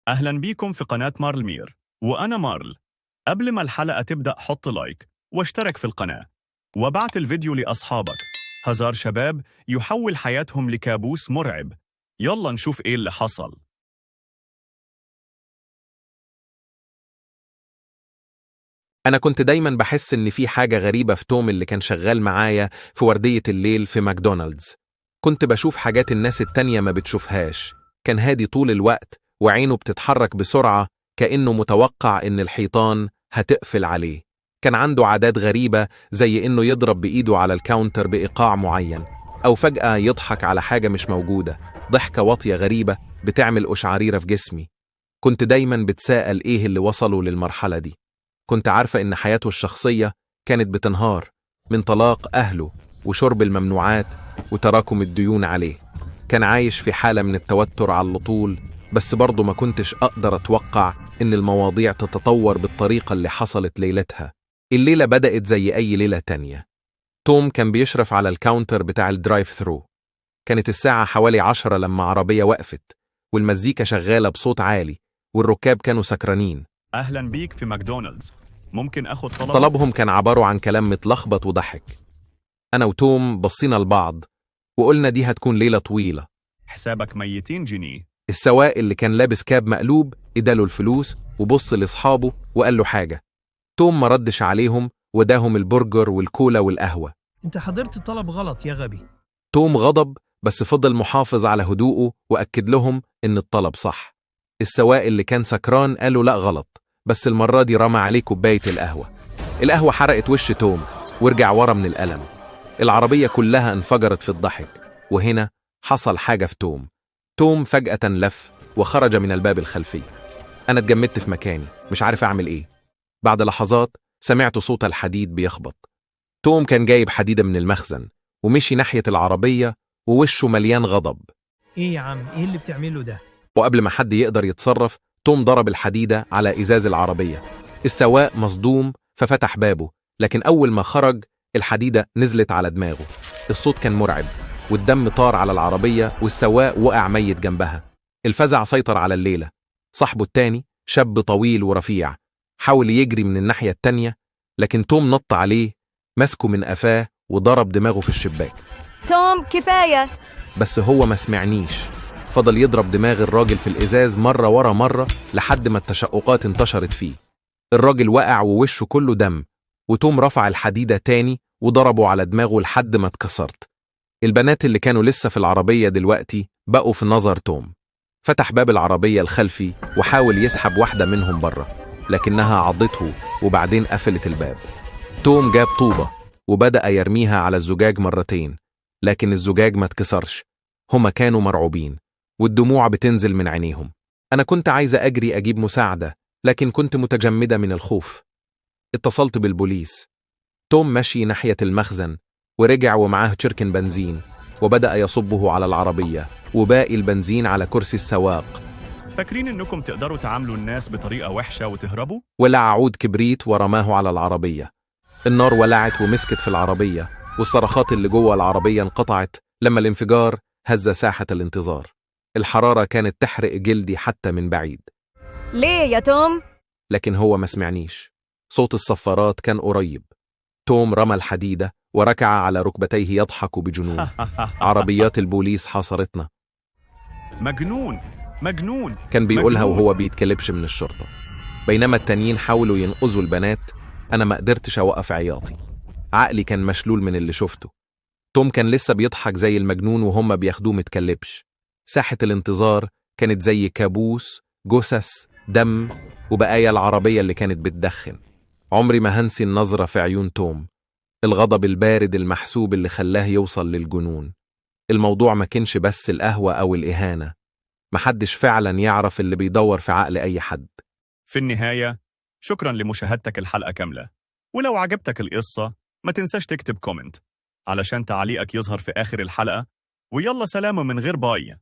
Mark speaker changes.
Speaker 1: أهلا بيكم في قناة مارل مير، وأنا مارل. قبل ما الحلقة تبدأ حط لايك واشترك في القناة وبعت الفيديو لأصحابك. هزار شباب يحول حياتهم لكابوس مرعب. يلا نشوف إيه اللي حصل.
Speaker 2: أنا كنت دايما بحس إن في حاجة غريبة في توم اللي كان شغال معايا في وردية الليل في ماكدونالدز. كنت بشوف حاجات الناس التانية ما بتشوفهاش. كان هادي طول الوقت وعينه بتتحرك بسرعة كأنه متوقع إن الحيطان هتقفل عليه. كان عنده عادات غريبة زي إنه يضرب بإيده على الكاونتر بإيقاع معين، أو فجأة يضحك على حاجة مش موجودة، ضحكة واطية غريبة بتعمل قشعريرة في جسمي. كنت دايما بتساءل إيه اللي وصله للمرحلة دي. كنت عارفة إن حياته الشخصية كانت بتنهار من طلاق أهله وشرب الممنوعات وتراكم الديون عليه. كان عايش في حالة من التوتر على طول، بس برضه ما كنتش أقدر أتوقع إن المواضيع تتطور بالطريقة اللي حصلت ليلتها. الليلة بدأت زي أي ليلة تانية. توم كان بيشرف على الكاونتر بتاع الدرايف ثرو. كانت الساعة حوالي 10 لما عربية وقفت، والمزيكا شغالة بصوت عالي، والركاب كانوا سكرانين.
Speaker 1: أهلا بيك في ماكدونالدز، ممكن أخد طلب؟
Speaker 2: طلبهم كان عبارة عن كلام متلخبط وضحك. أنا وتوم بصينا لبعض وقلنا دي هتكون ليلة طويلة.
Speaker 1: حسابك 200 جنيه.
Speaker 2: السواق اللي كان لابس كاب مقلوب اداله الفلوس وبص لأصحابه وقال له حاجة. توم ما ردش عليهم وداهم البرجر والكولا والقهوة.
Speaker 3: انت حضرت الطلب غلط يا غبي.
Speaker 2: توم غضب بس فضل محافظ على هدوءه وأكد لهم إن الطلب صح. السواق اللي كان سكران قاله لا غلط، بس المرة دي رمى عليه كوباية القهوة. القهوة حرقت وش توم ورجع ورا من الألم. العربية كلها انفجرت في الضحك. وهنا حصل حاجة في توم فجأة لف وخرج من الباب الخلفي. أنا اتجمدت في مكاني مش عارف أعمل إيه. بعد لحظات سمعت صوت الحديد بيخبط. توم كان جايب حديدة من المخزن ومشي ناحية العربية ووشه مليان غضب.
Speaker 3: ايه يا عم، ايه اللي بتعمله ده؟
Speaker 2: وقبل ما حد يقدر يتصرف توم ضرب الحديدة على إزاز العربية. السواق مصدوم ففتح بابه، لكن أول ما خرج الحديدة نزلت على دماغه. الصوت كان مرعب والدم طار على العربية والسواق وقع ميت جنبها. الفزع سيطر على الليلة. صاحبه التاني شاب طويل ورفيع حاول يجري من الناحية التانية، لكن توم نط عليه مسكه من قفاه وضرب دماغه في الشباك.
Speaker 4: توم كفاية.
Speaker 2: بس هو ما سمعنيش. فضل يضرب دماغ الراجل في الإزاز مرة ورا مرة لحد ما التشققات انتشرت فيه. الراجل وقع ووشه كله دم، وتوم رفع الحديدة تاني وضربه على دماغه لحد ما اتكسرت. البنات اللي كانوا لسه في العربية دلوقتي بقوا في نظر توم. فتح باب العربية الخلفي وحاول يسحب واحدة منهم بره، لكنها عضته وبعدين قفلت الباب. توم جاب طوبة وبدأ يرميها على الزجاج مرتين، لكن الزجاج ما اتكسرش. هما كانوا مرعوبين والدموع بتنزل من عينيهم. أنا كنت عايزة أجري أجيب مساعدة، لكن كنت متجمدة من الخوف. اتصلت بالبوليس. توم مشي ناحية المخزن ورجع ومعاه تشركن بنزين وبدأ يصبه على العربية وباقي البنزين على كرسي السواق.
Speaker 1: فاكرين إنكم تقدروا تعاملوا الناس بطريقة وحشة وتهربوا؟
Speaker 2: ولع عود كبريت ورماه على العربية. النار ولعت ومسكت في العربية، والصرخات اللي جوه العربية انقطعت لما الانفجار هز ساحة الانتظار. الحرارة كانت تحرق جلدي حتى من بعيد.
Speaker 4: ليه يا توم؟
Speaker 2: لكن هو ما سمعنيش. صوت الصفارات كان قريب. توم رمى الحديدة وركع على ركبتيه يضحك بجنون. عربيات البوليس حاصرتنا.
Speaker 1: مجنون مجنون
Speaker 2: كان بيقولها
Speaker 1: مجنون.
Speaker 2: وهو بيتكلبش من الشرطة. بينما التانيين حاولوا ينقذوا البنات، أنا ما قدرتش أوقف عياطي. عقلي كان مشلول من اللي شفته. توم كان لسه بيضحك زي المجنون وهم بياخدوه متكلبش. ساحة الانتظار كانت زي كابوس، جثث، دم، وبقايا العربية اللي كانت بتدخن. عمري ما هنسي النظرة في عيون توم، الغضب البارد المحسوب اللي خلاه يوصل للجنون. الموضوع ما كانش بس القهوة أو الإهانة. محدش فعلا يعرف اللي بيدور في عقل أي حد.
Speaker 1: في النهاية، شكراً لمشاهدتك الحلقة كاملة. ولو عجبتك القصة ما تنساش تكتب كومنت علشان تعليقك يظهر في آخر الحلقة. ويلا سلام من غير باي.